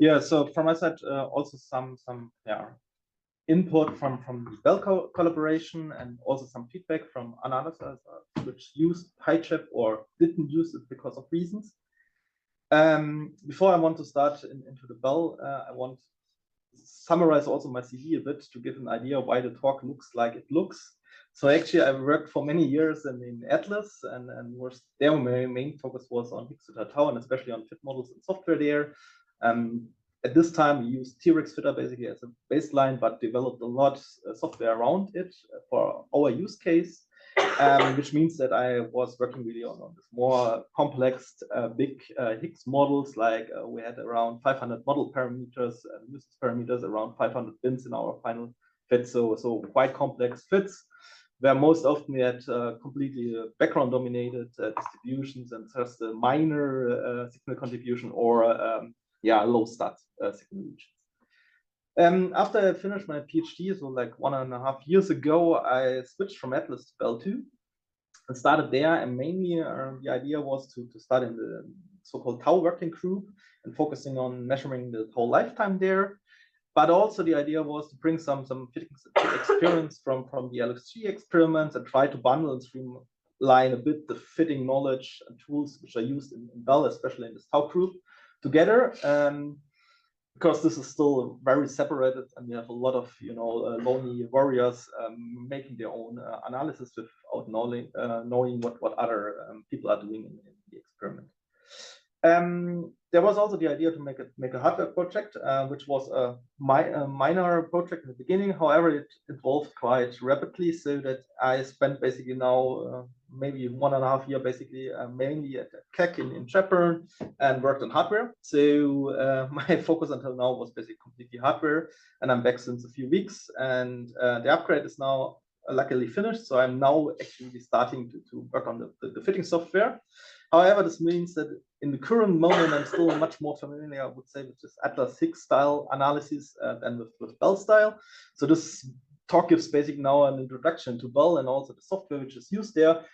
Yeah, so from my side, also some input from the Bell collaboration, and also some feedback from analyses which used pyhf or didn't use it because of reasons. Before I want to start into the Bell, I want to summarize also my CV a bit to give an idea why the talk looks like it looks. So actually, I worked for many years in Atlas, and was there. My main focus was on Higgs tau, and especially on fit models and software there. At this time, we used T-Rex fitter basically as a baseline, but developed a lot of software around it for our use case, which means that I was working really on this more complex, big Higgs models. Like we had around 500 model parameters, nuisance parameters, around 500 bins in our final fit. So quite complex fits, where most often we had completely background dominated distributions and just a minor signal contribution or low stat signal regions. After I finished my PhD, so like 1.5 years ago, I switched from Atlas to Belle II and started there. And mainly the idea was to start in the so-called tau working group and focusing on measuring the tau lifetime there. But also the idea was to bring some fitting experience from the LSG experiments and try to bundle and streamline a bit the fitting knowledge and tools which are used in Bell, especially in this tau group, together. Because this is still very separated, and we have a lot of lonely warriors making their own analysis without knowing what other people are doing in the experiment. There was also the idea to make a hardware project, which was a minor project in the beginning. However, it evolved quite rapidly, so that I spent basically now maybe 1.5 years basically mainly at KEK in Shepparton and worked on hardware. So my focus until now was basically completely hardware, and I'm back since a few weeks, and the upgrade is now luckily finished. So I'm now actually starting to work on the fitting software. However, this means that in the current moment, I'm still much more familiar, I would say, with this Atlas Higgs style analysis than with Bell style. So this talk gives basically now an introduction to Bell and also the software which is used there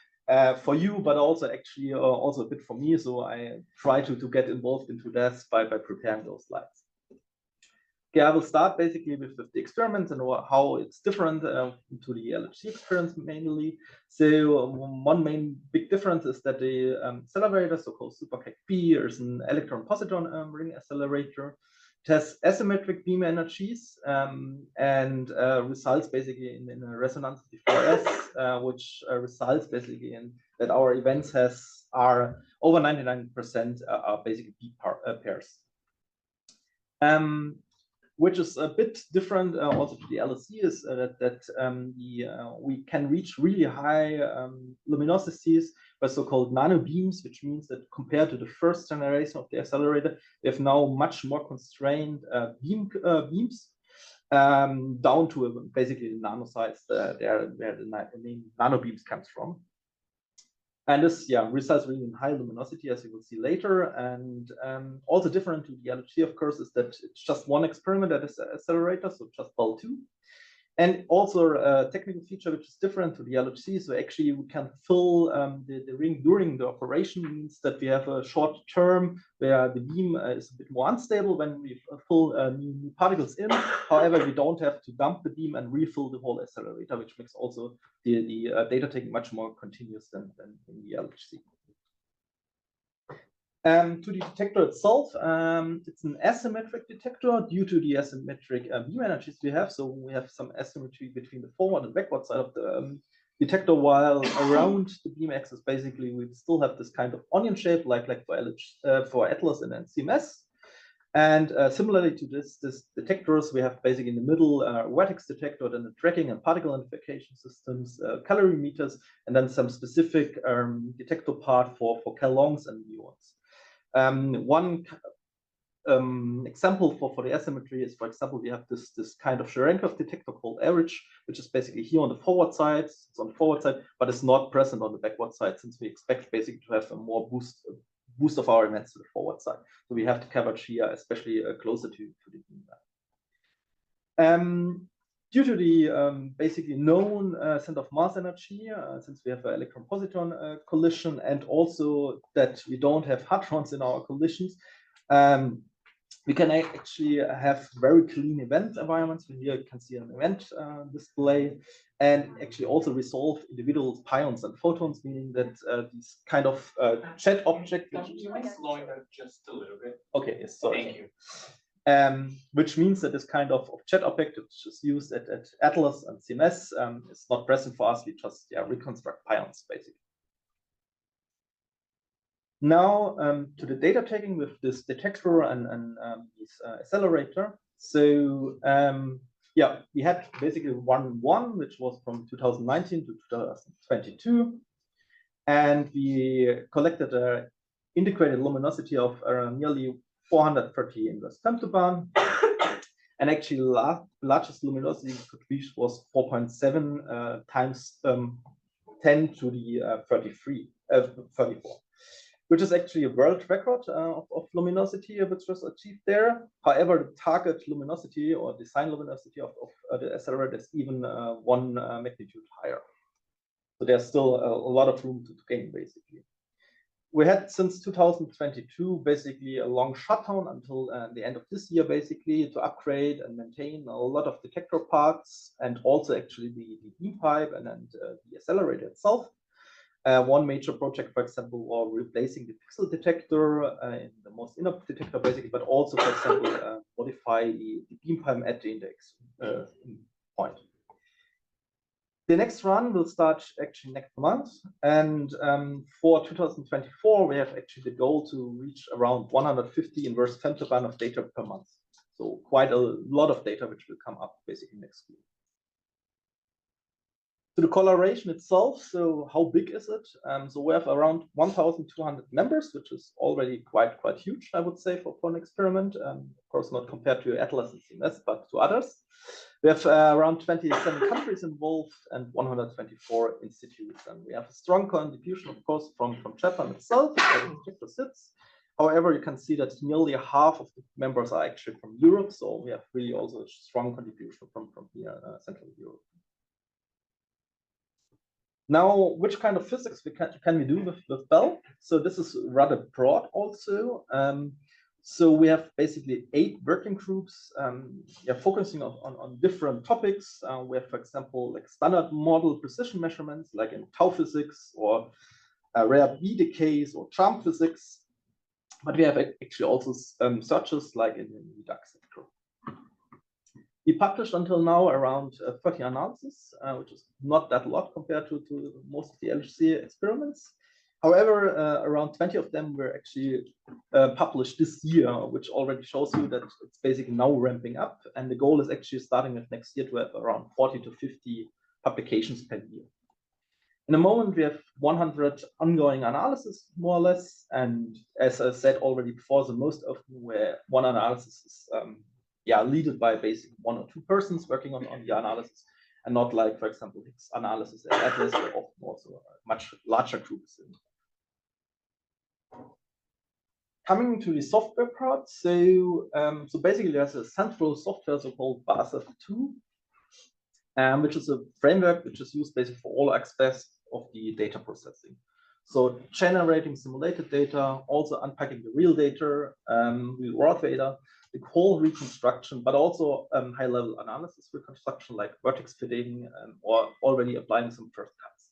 for you, but also actually also a bit for me. So I try to get involved into this by preparing those slides. Okay, I will start basically with the experiments and how it's different to the LHC experience mainly. So one main big difference is that the accelerator, so-called SuperKEKB, is an electron-positron ring accelerator. It has asymmetric beam energies and results basically in a resonance 4S, which results basically in that our events are over 99% are basically beam pairs. Which is a bit different also to the LSC, is that we can reach really high luminosities by so-called nano beams, which means that compared to the first generation of the accelerator, we have now much more constrained beams down to basically the nano size where the nano beams comes from. And this results really in high luminosity, as you will see later. And also different to the LHC, of course, is that it's just one experiment that is an accelerator, so just Belle II. And also a technical feature which is different to the LHC. So actually we can fill the ring during the operation, means that we have a short term where the beam is a bit more unstable when we fill new particles in. However, we don't have to dump the beam and refill the whole accelerator, which makes also the data taking much more continuous than in the LHC. To the detector itself, it's an asymmetric detector due to the asymmetric beam energies we have. So we have some asymmetry between the forward and backward side of the detector, while around the beam axis, basically, we still have this kind of onion shape, like for Atlas and CMS. And similarly to this detectors, we have basically in the middle vertex detector, then the tracking and particle identification systems, calorimeters, and then some specific detector part for Cal-longs and muons. One example for the asymmetry is, for example, we have this kind of Cherenkov detector called average, which is basically here on the forward side. It's on the forward side, but it's not present on the backward side, since we expect basically to have a more boost of our events to the forward side. So we have to coverage here, especially closer to the beam. Due to the basically known center of mass energy, since we have an electron-positron collision, and also that we don't have hadrons in our collisions, we can actually have very clean event environments. Here you can see an event display, and actually also resolve individual pions and photons, meaning that these kind of chat object. Can you slow that just a little bit? Okay, yes, sorry. Thank you. Which means that this kind of chat object, which is used at Atlas and CMS, is not present for us. We just reconstruct pions basically. Now to the data taking with this detector and this accelerator. So we had basically 1.1, which was from 2019 to 2022, and we collected an integrated luminosity of nearly 430 inverse femtobarn, and actually largest luminosity we could reach was 4.7 times 10 to the 34. Which is actually a world record of luminosity which was achieved there. However, the target luminosity or design luminosity of the accelerator is even 1 magnitude higher. So there's still a lot of room to gain, basically. We had since 2022 basically a long shutdown until the end of this year, basically, to upgrade and maintain a lot of detector parts, and also actually the beam pipe and then the accelerator itself. One major project, for example, was replacing the pixel detector in the most inner detector, basically, but also, for example, modify the beam pipe at the index point. The next run will start actually next month, and for 2024, we have actually the goal to reach around 150 inverse femtobarn of data per month. So quite a lot of data which will come up basically next week. To the coloration itself, so how big is it? So we have around 1,200 members, which is already quite huge, I would say, for an experiment. Of course, not compared to Atlas and CMS, but to others. We have around 27 countries involved and 124 institutes. And we have a strong contribution, of course, from Japan itself, where the detector sits. However, you can see that nearly half of the members are actually from Europe. So we have really also a strong contribution from here, Central Europe. Now, which kind of physics can we do with Belle? So this is rather broad also. So we have basically 8 working groups focusing on different topics. We have, for example, like standard model precision measurements, like in tau physics or rare B decays or charm physics. But we have actually also searches like in the DAX group. We published until now around 30 analyses, which is not that lot compared to most of the LHC experiments. However, around 20 of them were actually published this year, which already shows you that it's basically now ramping up. And the goal is actually starting with next year to have around 40 to 50 publications per year. In the moment, we have 100 ongoing analyses, more or less. And as I said already before, so most often where one analysis is led by basically 1 or 2 persons working on the analysis, and not like, for example, Higgs analysis at Atlas, where often also much larger groups. Coming to the software part, so basically there's a central software so-called BASF2, which is a framework which is used basically for all aspects of the data processing. So generating simulated data, also unpacking the real data, real raw data, the whole reconstruction, but also high-level analysis reconstruction like vertex fitting or already applying some first cuts.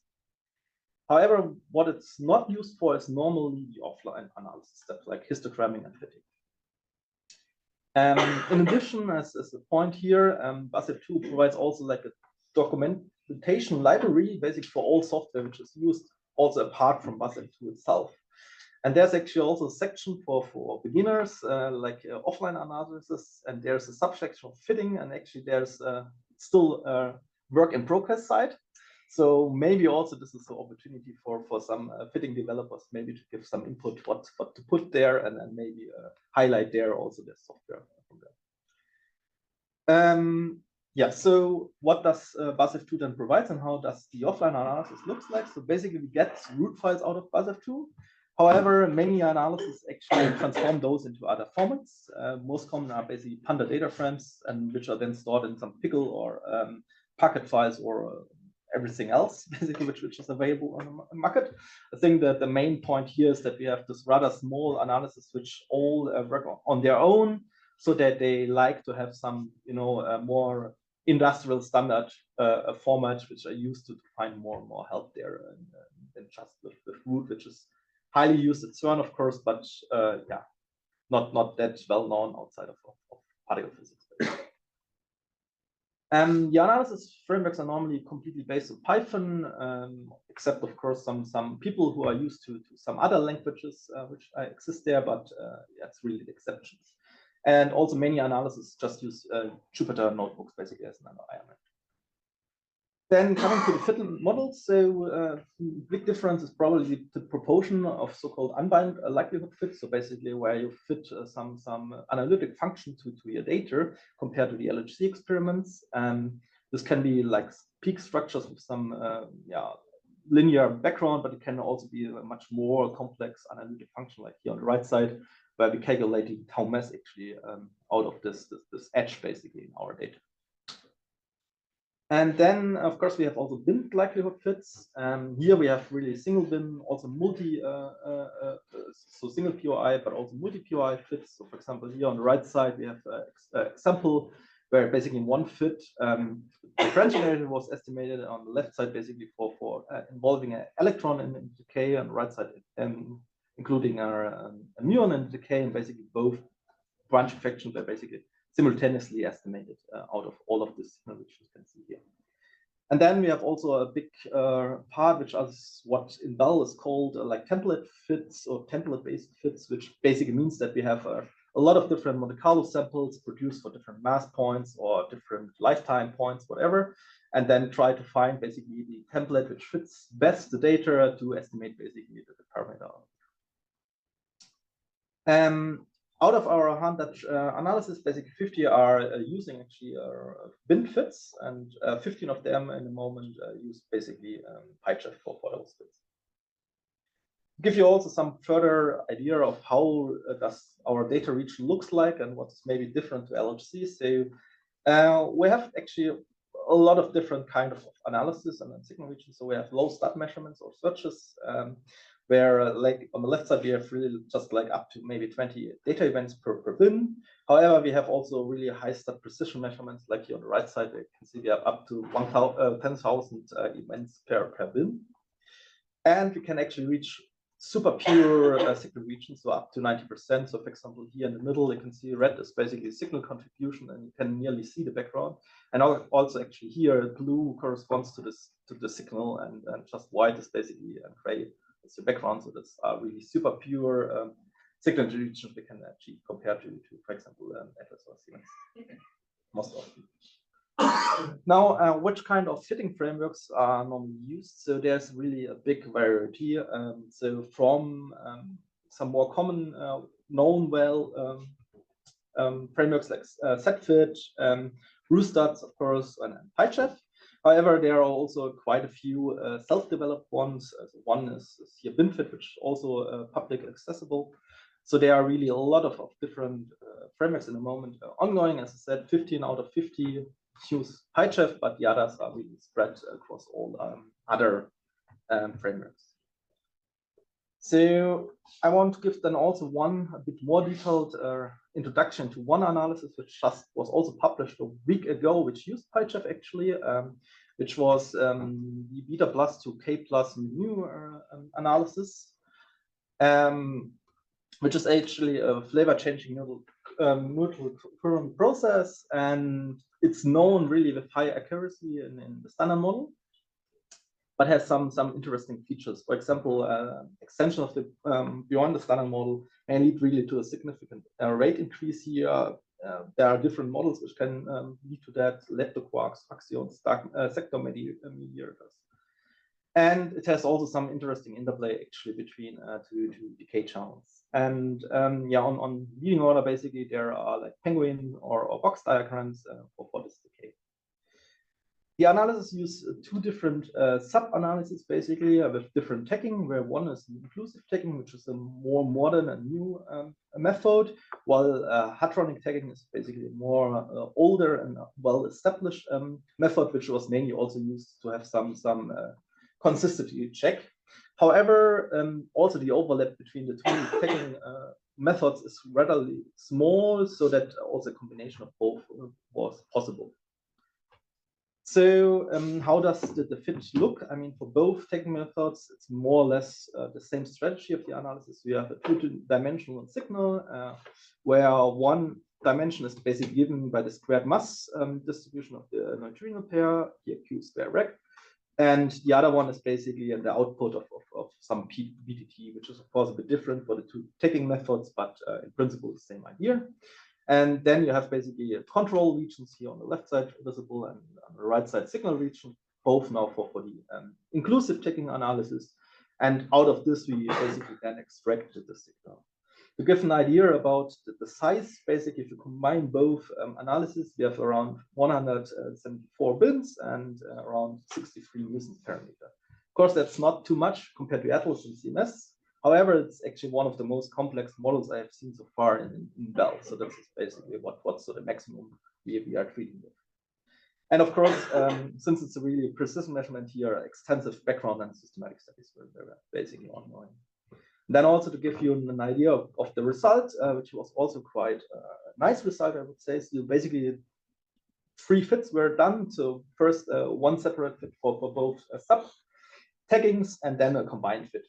However, what it's not used for is normally the offline analysis steps like histogramming and fitting. In addition, as a point here, BASF2 provides also like a documentation library, basically for all software, which is used also apart from BASF2 itself. And there's actually also a section for beginners, like offline analysis, and there's a subsection of fitting, and actually there's still a work in progress side. So maybe also this is an opportunity for some fitting developers, maybe to give some input what to put there, and then maybe highlight there also the software from there. So what does BASF2 then provide, and how does the offline analysis looks like? So basically we get root files out of BASF2. However, many analyses actually transform those into other formats. Most common are basically Panda data frames, and which are then stored in some pickle or packet files or everything else, basically, which is available on the market. I think that the main point here is that we have this rather small analysis which all work on their own, so that they like to have some, more industrial standard formats which are used to find more and more help there than just with root, which is highly used at CERN, of course, but yeah, not that well known outside of particle physics. The analysis frameworks are normally completely based on Python, except of course some people who are used to some other languages which exist there, but yeah, it's really the exceptions. And also many analyses just use Jupyter notebooks basically as an environment. Then coming to the fit models, so big difference is probably the proportion of so-called unbound likelihood fit. So basically where you fit some analytic function to your data compared to the LHC experiments. This can be like peak structures with some linear background, but it can also be a much more complex analytic function, like here on the right side, where we calculating tau mass actually out of this edge basically in our data. And then, of course, we have also bin likelihood fits. Here we have really single bin, also multi, so single POI, but also multi POI fits. So, for example, here on the right side, we have an example where basically in one fit, the differential area was estimated on the left side, basically for involving an electron in decay, on the right side, including a muon in decay, and basically both branch fractions were basically simultaneously estimated out of all of this, which you can see here. And then we have also a big part, which is what in Belle is called like template fits or template-based fits, which basically means that we have a lot of different Monte Carlo samples produced for different mass points or different lifetime points, whatever, and then try to find basically the template which fits best the data to estimate basically the parameter. Out of our 100 analysis, basically 50 are using actually bin fits, and 15 of them in the moment use basically PyHF for those fits. Give you also some further idea of how does our data region looks like and what's maybe different to LHC. So we have actually a lot of different kind of analysis and signal regions. So we have low stat measurements or searches, where like on the left side, we have really just like up to maybe 20 data events per bin. However, we have also really high stat precision measurements, like here on the right side, you can see we have up to 10,000 events per bin. And we can actually reach super pure signal regions, so up to 90%. So for example, here in the middle, you can see red is basically signal contribution, and you can nearly see the background. And also actually here, blue corresponds to the signal, and just white is basically gray. It's the background, so that's really super pure signal regions we can achieve compared to for example, Atlas or Siemens, most often. Now, which kind of fitting frameworks are normally used? So there's really a big variety. So from some more common, known well frameworks like SetFit, Roostats, of course, and PyHF. However, there are also quite a few self-developed ones. One is here BinFit, which is also public accessible. So there are really a lot of different frameworks in the moment ongoing. As I said, 15 out of 50 use PyHF, but the others are really spread across all other frameworks. So I want to give then also a bit more detailed introduction to one analysis, which just was also published a week ago, which used PyHF actually, which was the beta plus to k plus mu analysis, which is actually a flavor changing neutral current process, and it's known really with high accuracy in the standard model, but has some interesting features. For example, extension of the beyond the standard model may lead really to a significant rate increase here. There are different models which can lead to that, leptoquarks, faxions, sector mediators. And it has also some interesting interplay actually between two decay channels. And yeah, on leading order, basically, there are like penguin or box diagrams for this decay. The analysis use two different sub-analyses, basically, with different tagging, where one is inclusive tagging, which is a more modern and new method, while hadronic tagging is basically a more older and well-established method, which was mainly also used to have some consistency check. However, also the overlap between the two tagging methods is relatively small, so that also a combination of both was possible. So how does the fit look? I mean, for both technical methods, it's more or less the same strategy of the analysis. We have a two-dimensional signal where one dimension is basically given by the squared mass distribution of the neutrino pair, here Q square rec. And the other one is basically the output of some BTT, which is of course a bit different for the two taking methods, but in principle the same idea. And then you have basically control regions here on the left side visible, and on the right side signal region, both now for the inclusive taking analysis. And out of this, we basically then extracted the signal. To give an idea about the size, basically, if you combine both analyses, we have around 174 bins and around 63 nuisance parameter. Of course, that's not too much compared to Atlas and CMS. However, it's actually one of the most complex models I have seen so far in Belle. So that's basically what's the maximum we are treating with. And of course, since it's a really precision measurement here, extensive background and systematic studies were basically ongoing. Then also to give you an idea of the result, which was also quite a nice result, I would say. So basically, 3 fits were done. So first, one separate fit for both sub-taggings, and then a combined fit.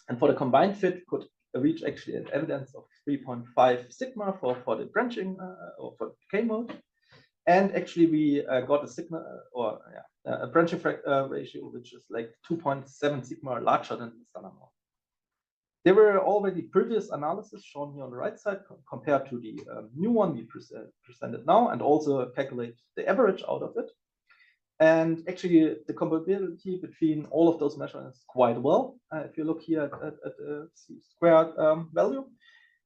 And for the combined fit, could reach actually an evidence of 3.5 sigma for the branching or for decay mode. And actually, we got a sigma or a branching ratio, which is like 2.7 sigma larger than the standard model. There were already previous analyses shown here on the right side compared to the new one we presented now, and also calculate the average out of it. And actually, the comparability between all of those measurements is quite well. If you look here at the squared value.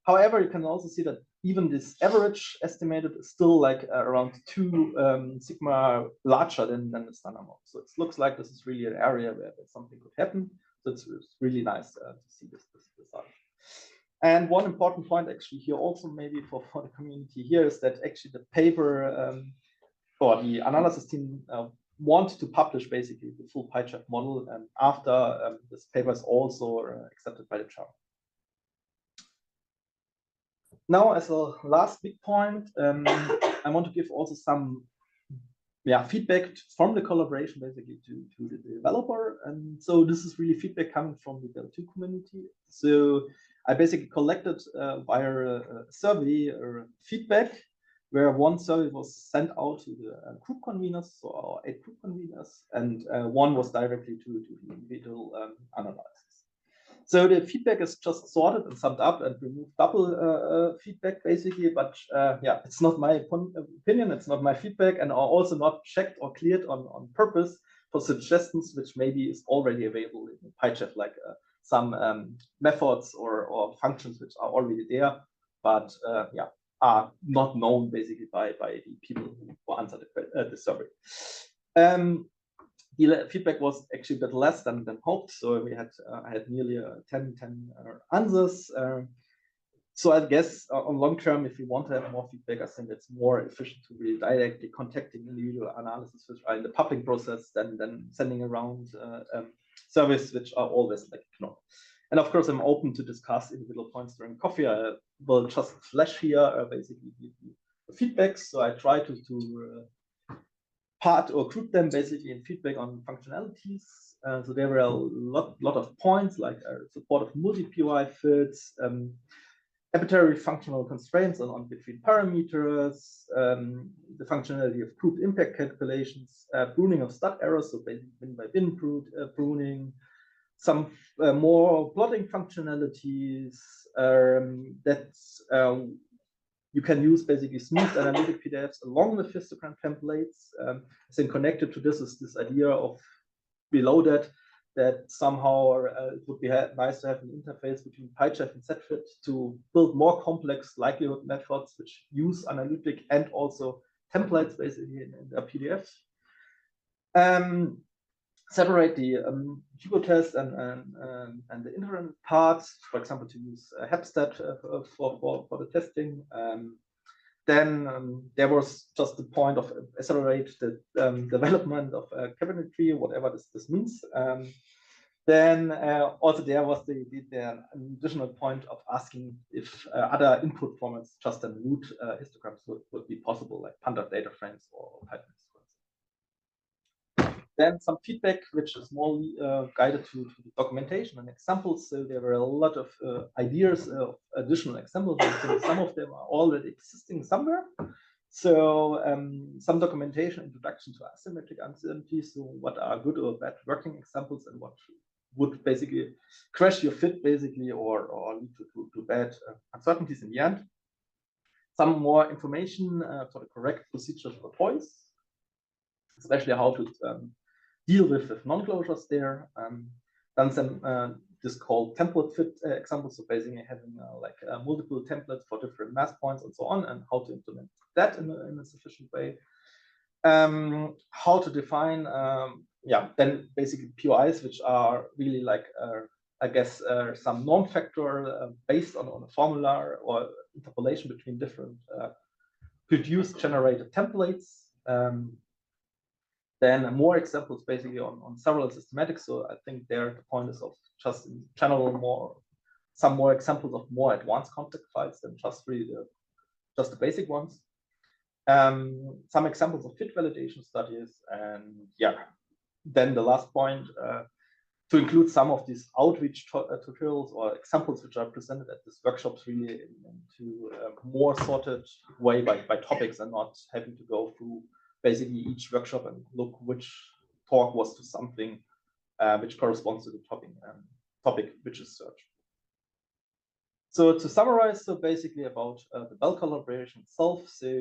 However, you can also see that even this average estimated is still like around 2 sigma larger than the standard model. So it looks like this is really an area where something could happen. So it's really nice to see this result. And one important point actually here also maybe for the community here is that actually the paper or the analysis team want to publish basically the full pyhf model, and after this paper is also accepted by the journal. Now, as a last big point, I want to give also some feedback from the collaboration basically to the developer. And so this is really feedback coming from the Belle II community. So I basically collected via a survey feedback, where one survey was sent out to the group conveners, so our 8 group conveners, and one was directly to the individual analysis. So the feedback is just sorted and summed up and removed double feedback basically, but it's not my opinion, it's not my feedback, and are also not checked or cleared on purpose for suggestions which maybe is already available in pyhf, like some methods or functions which are already there, but are not known basically by the people who answered the survey. The feedback was actually a bit less than hoped, so we had I had nearly 10 answers. So I guess on long term, if you want to have more feedback, I think it's more efficient to really directly contacting individual analyses which are in the public process than sending around surveys which are always like no. And of course, I'm open to discuss individual points during coffee. I will just flash here basically the feedbacks. So I try to part or group them basically in feedback on functionalities. So there were a lot of points like support of multi-PY fits, arbitrary functional constraints on between parameters, the functionality of group impact calculations, pruning of stud errors, so basically bin by bin pruning, some more plotting functionalities that's you can use basically smooth analytic PDFs along with histogram templates. I think connected to this is this idea of below that somehow it would be nice to have an interface between pyhf and ZFit to build more complex likelihood methods which use analytic and also templates basically in their PDFs. Separate the Hugo test and the inference parts, for example, to use HEP-stat for the testing. Then there was just the point of accelerate the development of a cabinet tree, whatever this means. Then also there was the additional point of asking if other input formats just than root histograms would be possible, like Panda data frames or Python histograms. Then some feedback, which is more guided to the documentation and examples. So there were a lot of ideas of additional examples. So some of them are already existing somewhere. So some documentation, introduction to asymmetric uncertainty. So what are good or bad working examples and what would basically crash your fit basically or lead to bad uncertainties in the end. Some more information for the correct procedures for toys, especially how to deal with non-closures there. Then some this called template fit examples, so basically having like multiple templates for different mass points and so on, and how to implement that in a sufficient way. How to define, then basically POIs, which are really like, I guess, some norm factor based on a formula or interpolation between different produced generated templates. Then more examples basically on several systematics. So I think there the point is of just in general some more examples of more advanced complex files than just really the basic ones. Some examples of fit validation studies, and then the last point to include some of these outreach tutorials or examples which are presented at this workshops really into a more sorted way by topics and not having to go through basically each workshop and look which talk was to something which corresponds to the topic which is searched. So to summarize, so basically about the Belle collaboration itself. So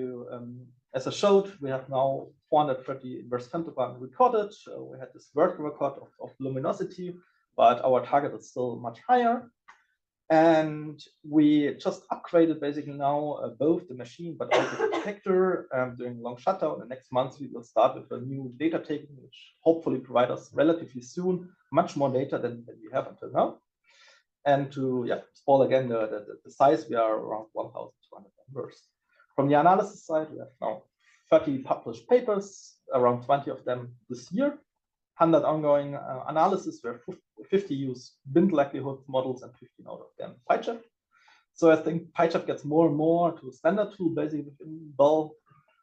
as I showed, we have now 430 inverse femtogram recorded. We had this world record of luminosity, but our target is still much higher. And we just upgraded basically now both the machine, but also the detector during long shutdown. The next month, we will start with a new data taking, which hopefully provide us relatively soon much more data than we have until now. And to spoil again the size, we are around 1,200 members. From the analysis side, we have now 30 published papers, around 20 of them this year, 100 ongoing analysis, where 50 use bind likelihood models and 15 out of them pyhf. So I think pyhf gets more and more to a standard tool basically within Belle.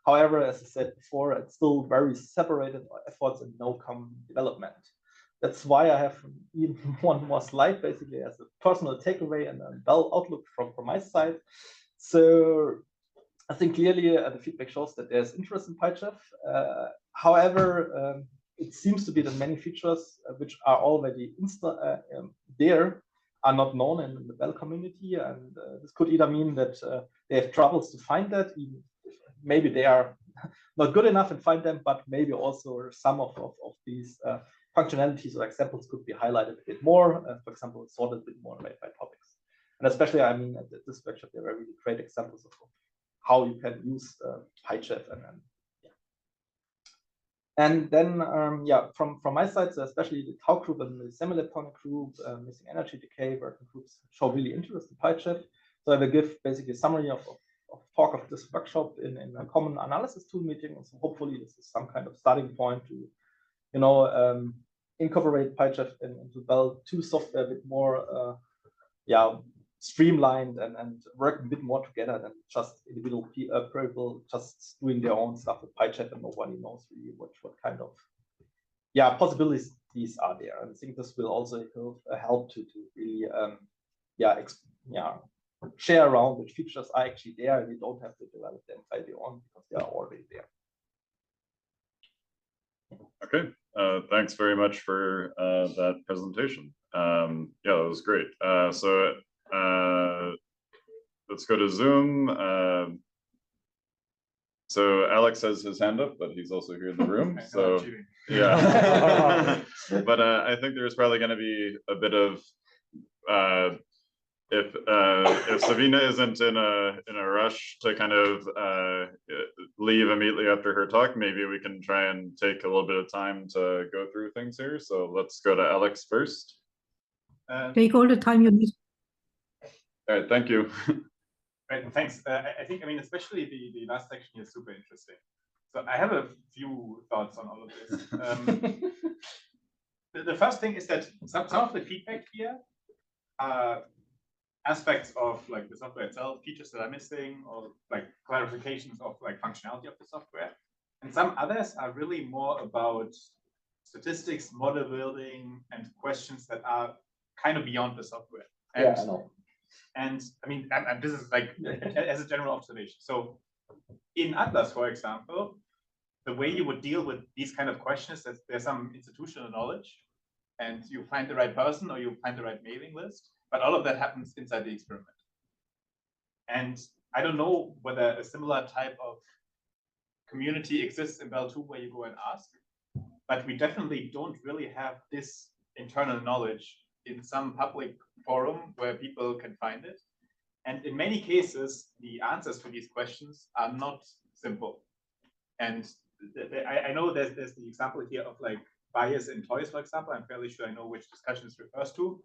However, as I said before, it's still very separated efforts and no common development. That's why I have even one more slide basically as a personal takeaway and a Belle outlook from my side. So I think clearly the feedback shows that there's interest in pyhf. However, it seems to be that many features which are already there are not known in the Belle community, and this could either mean that they have troubles to find that, even if maybe they are not good enough and find them, but maybe also some of these functionalities or examples could be highlighted a bit more, for example, sorted a bit more by topics. And especially, I mean, at this workshop, there were really great examples of how you can use pyhf and then, from my side, so especially the Tau group and the semi-electronic group, missing energy decay working groups show really interest in pyhf. So I will give basically a summary of talk of this workshop in a common analysis tool meeting. So hopefully this is some kind of starting point to, incorporate pyhf into Belle II software a bit more, streamlined and work a bit more together than just individual people just doing their own stuff with pyhf and nobody knows really what kind of possibilities are there. And I think this will also help to really share around which features are actually there, and you don't have to develop them by your own because they are already there. Okay, thanks very much for that presentation. That was great. Let's go to Zoom. So Alex has his hand up, but he's also here in the room. So yeah, but I think there's probably going to be a bit of if Sabina isn't in a rush to kind of leave immediately after her talk, maybe we can try and take a little bit of time to go through things here. So let's go to Alex first. Take all the time you need. All right, thank you. Right, thanks. I think, especially the last section is super interesting. So I have a few thoughts on all of this. the first thing is that some of the feedback here are aspects of like the software itself, features that are missing, or like clarifications of like functionality of the software. And some others are really more about statistics, model building, and questions that are kind of beyond the software. And, Yeah, I know. And I mean, and this is like as a general observation. So in Atlas, for example, the way you would deal with these kind of questions is there's some institutional knowledge, and you find the right person or you find the right mailing list, but all of that happens inside the experiment. And I don't know whether a similar type of community exists in Belle II where you go and ask, but we definitely don't really have this internal knowledge in some public forum where people can find it. And in many cases, the answers to these questions are not simple. And I know there's the example here of like bias in toys, for example. I'm fairly sure I know which discussion this refers to.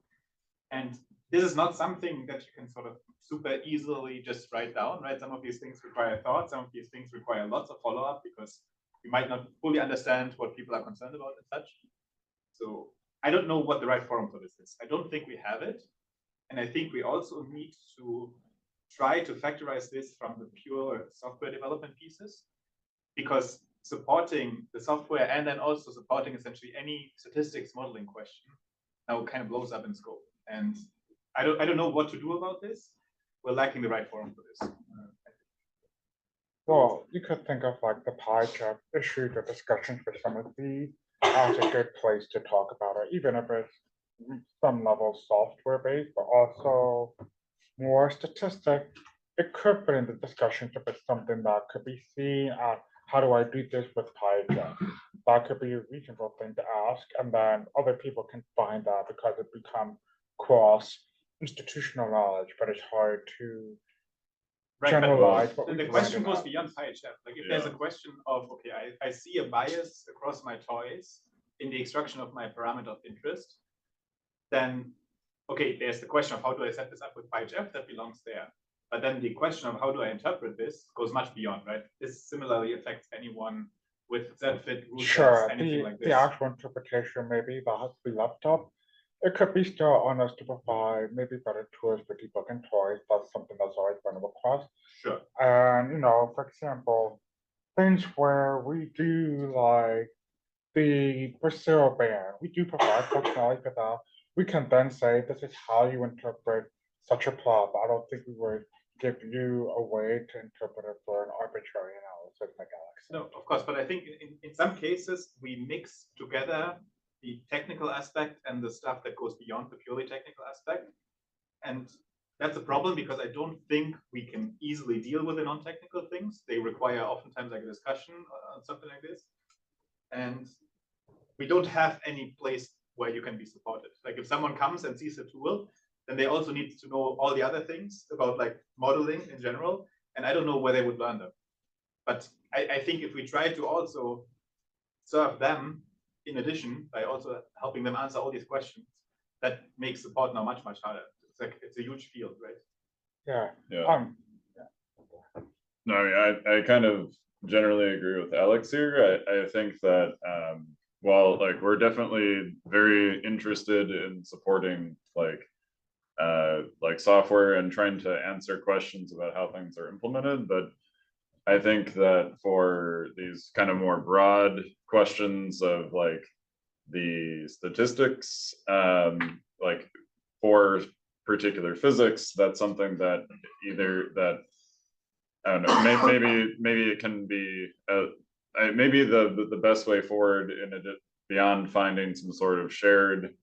And this is not something that you can sort of super easily just write down, right? Some of these things require thought. Some of these things require lots of follow-up because you might not fully understand what people are concerned about and such. So I don't know what the right forum for this is. I don't think we have it. And I think we also need to try to factorize this from the pure software development pieces, because supporting the software and then also supporting essentially any statistics modeling question now kind of blows up in scope. And I don't know what to do about this. We're lacking the right forum for this. Well, you could think of like the PyHF issue, the discussions for some of these as a good place to talk about it, even if it's some level software based, but also more statistic. It could fit in the discussions if it's something that could be seen as how do I do this with PyHF? That could be a reasonable thing to ask, and then other people can find that because it becomes cross institutional knowledge, but it's hard to generalize. But the question goes beyond PyHF. Like if there's a question of, okay, I see a bias across my toys in the extraction of my parameter of interest, then, okay, there's the question of how do I set this up with PyHF, that belongs there. But then the question of how do I interpret this goes much beyond, right? This similarly affects anyone with Z-fit, rule sets, anything like this. The actual interpretation maybe that has to be left up. It could be still on us to provide maybe better tools for debugging toys. That's something that's always been a request. Sure. And, you know, for example, things where we do like the Brazil ban, we do provide functionality for that. We can then say, this is how you interpret such a plot. I don't think we would give you a way to interpret it for an arbitrary analysis like Alex. No, of course, but I think in some cases, we mix together the technical aspect and the stuff that goes beyond the purely technical aspect. And that's a problem because I don't think we can easily deal with the non-technical things. They require oftentimes like a discussion on something like this. And we don't have any place where you can be supported. Like if someone comes and sees a tool, then they also need to know all the other things about like modeling in general. And I don't know where they would learn them. But I think if we try to also serve them in addition, by also helping them answer all these questions, that makes support now much, much harder. It's like, it's a huge field, right? Yeah. No, I mean, I kind of generally agree with Alex here. I think that while like we're definitely very interested in supporting like software and trying to answer questions about how things are implemented, but I think that for these kind of more broad questions of like the statistics, like for particular physics, that's something that either that, I don't know, maybe it can be, maybe the best way forward in it beyond finding some sort of shared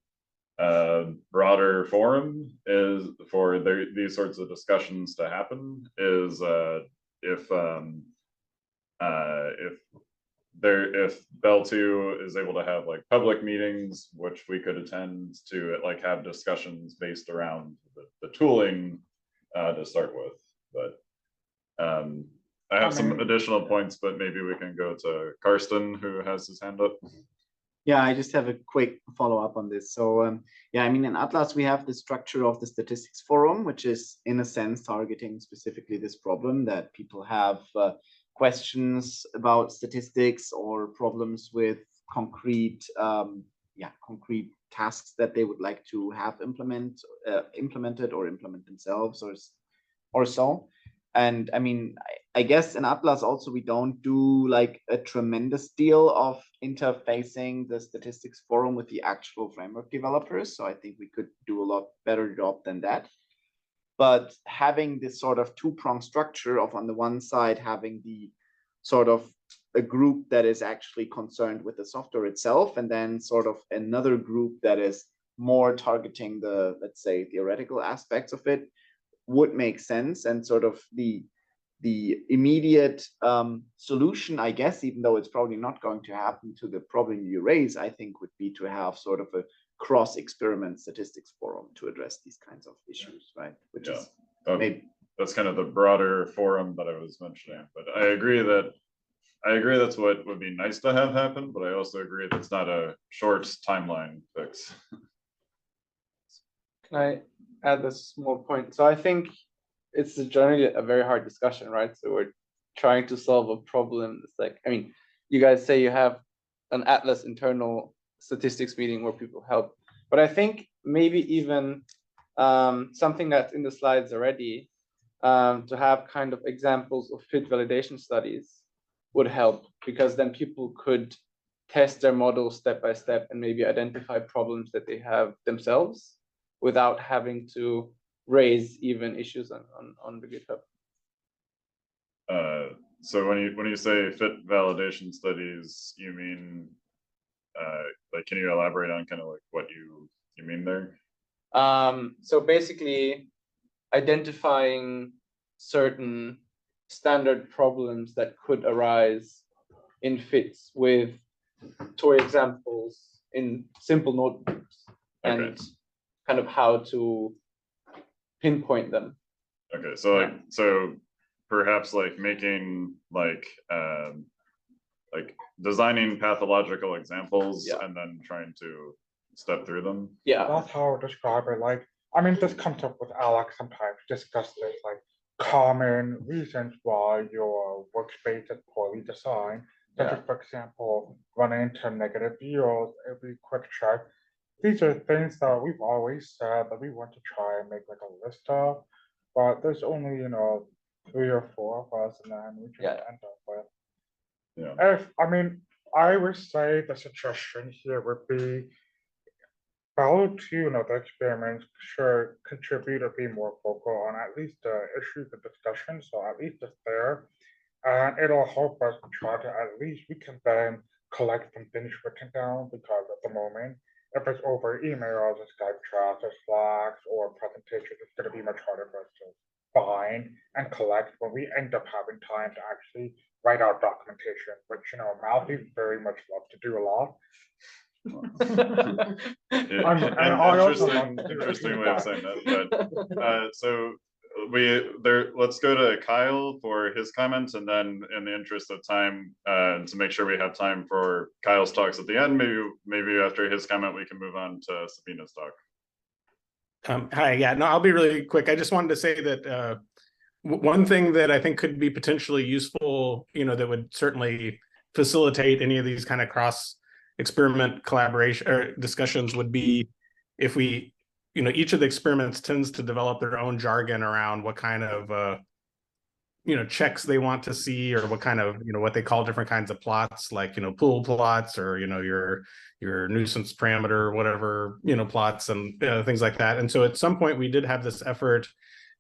broader forum is for these sorts of discussions to happen is if Belle II is able to have like public meetings, which we could attend to like have discussions based around the tooling to start with. But I have some additional points, but maybe we can go to Karsten, who has his hand up. Yeah, I just have a quick follow-up on this. So yeah, I mean, in Atlas, we have the structure of the statistics forum, which is in a sense targeting specifically this problem that people have questions about statistics or problems with concrete concrete tasks that they would like to have implemented or implement themselves or so. And I mean, I guess in Atlas also we don't do like a tremendous deal of interfacing the statistics forum with the actual framework developers. So I think we could do a lot better job than that. But having this sort of two-pronged structure of, on the one side, having the sort of a group that is actually concerned with the software itself, and then sort of another group that is more targeting the, let's say, theoretical aspects of it, would make sense. And sort of the immediate solution, I guess, even though it's probably not going to happen to the problem you raise, I think would be to have sort of a cross-experiment statistics forum to address these kinds of issues, right? Which is maybe that's kind of the broader forum that I was mentioning. But I agree that's what would be nice to have happen, but I also agree that's not a short timeline fix. Can I add this small point? So I think it's generally a very hard discussion, right? So we're trying to solve a problem. It's like, I mean, you guys say you have an Atlas internal statistics meeting where people help, but I think maybe even something that's in the slides already, to have kind of examples of fit validation studies would help, because then people could test their models step by step and maybe identify problems that they have themselves without having to raise even issues on the GitHub. So when you say fit validation studies, you mean like, can you elaborate on kind of like what you mean there? So basically identifying certain standard problems that could arise in fits with toy examples in simple notebooks, and kind of how to pinpoint them. Okay, so so perhaps like making like designing pathological examples and then trying to step through them. Yeah, That's how I describe it. Like, I mean, this comes up with Alex sometimes, discuss this, like common reasons why your workspace is poorly designed, such as, for example, running into negative yields every quick check. These are things that we've always said that we want to try and make like a list of, but there's only, 3 or 4 of us, and then we just end up with. I would say the suggestion here would be Belle II, the experiments should contribute or be more vocal on at least the issues of discussion, so at least it's there. And it'll help us try to, at least we can then collect some things written down, because at the moment, if it's over emails or Skype chats or Slacks or presentations, it's going to be much harder for us to find and collect when we end up having time to actually write out documentation, which, Mouthy very much loves to do a lot. Interesting way of saying that. But so let's go to Kyle for his comments, and then in the interest of time, to make sure we have time for Kyle's talks at the end, maybe after his comment we can move on to Sabina's talk. Hi, no, I'll be really quick. I just wanted to say that one thing that I think could be potentially useful, that would certainly facilitate any of these kind of cross experiment collaboration or discussions would be if we, each of the experiments tends to develop their own jargon around what kind of, checks they want to see, or what kind of, what they call different kinds of plots, like, pool plots, or, your nuisance parameter, whatever, plots and things like that. And so at some point we did have this effort,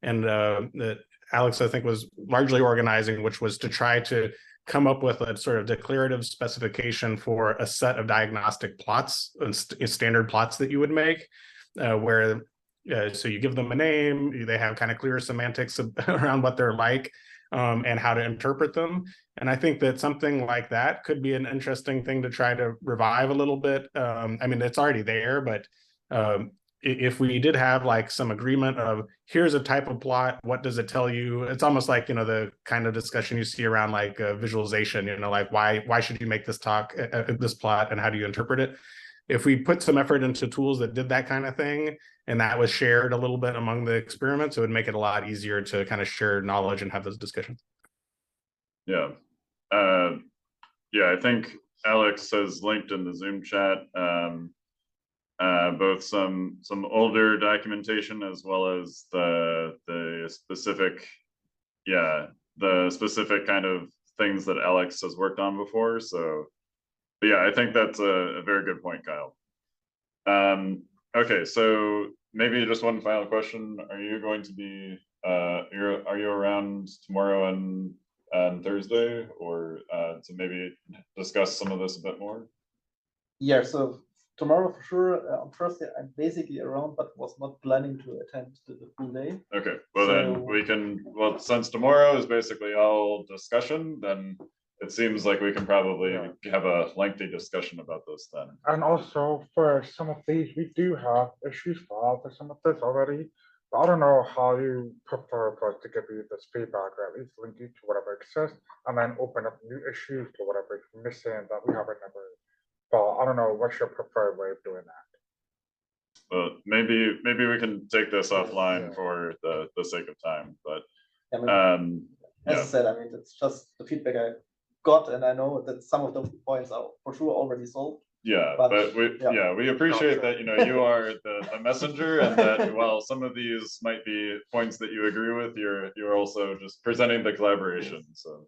and that Alex, I think, was largely organizing, which was to try to come up with a sort of declarative specification for a set of diagnostic plots, standard plots that you would make, where so you give them a name, they have kind of clear semantics around what they're like, and how to interpret them. And I think that something like that could be an interesting thing to try to revive a little bit. I mean, it's already there, but if we did have like some agreement of, here's a type of plot, what does it tell you? It's almost like, the kind of discussion you see around like visualization, like why should you make this this plot, and how do you interpret it? If we put some effort into tools that did that kind of thing, and that was shared a little bit among the experiments, it would make it a lot easier to kind of share knowledge and have those discussions. Yeah. I think Alex has linked in the Zoom chat both some older documentation as well as the specific, the specific kind of things that Alex has worked on before. So, but yeah, I think that's a very good point, Kyle. Okay, so maybe just one final question. Are you going to be are you around tomorrow and Thursday, or to maybe discuss some of this a bit more? Yeah, so tomorrow for sure. On Thursday, I'm basically around, but was not planning to attend the full day. Okay, well then we can, well, since tomorrow is basically all discussion, then it seems like we can probably have a lengthy discussion about this then. And also for some of these, we do have issues filed for some of this already. But I don't know how you prefer for us to give you this feedback, or at least link you to whatever exists, and then open up new issues to whatever is missing that we haven't never. But I don't know, what's your preferred way of doing that? Well, maybe we can take this offline for the sake of time, but As I said, I mean, it's just the feedback I got, and I know that some of the points are for sure already solved. Yeah, but we appreciate that, you know, you are the messenger, and that while some of these might be points that you agree with, you're also just presenting the collaboration. So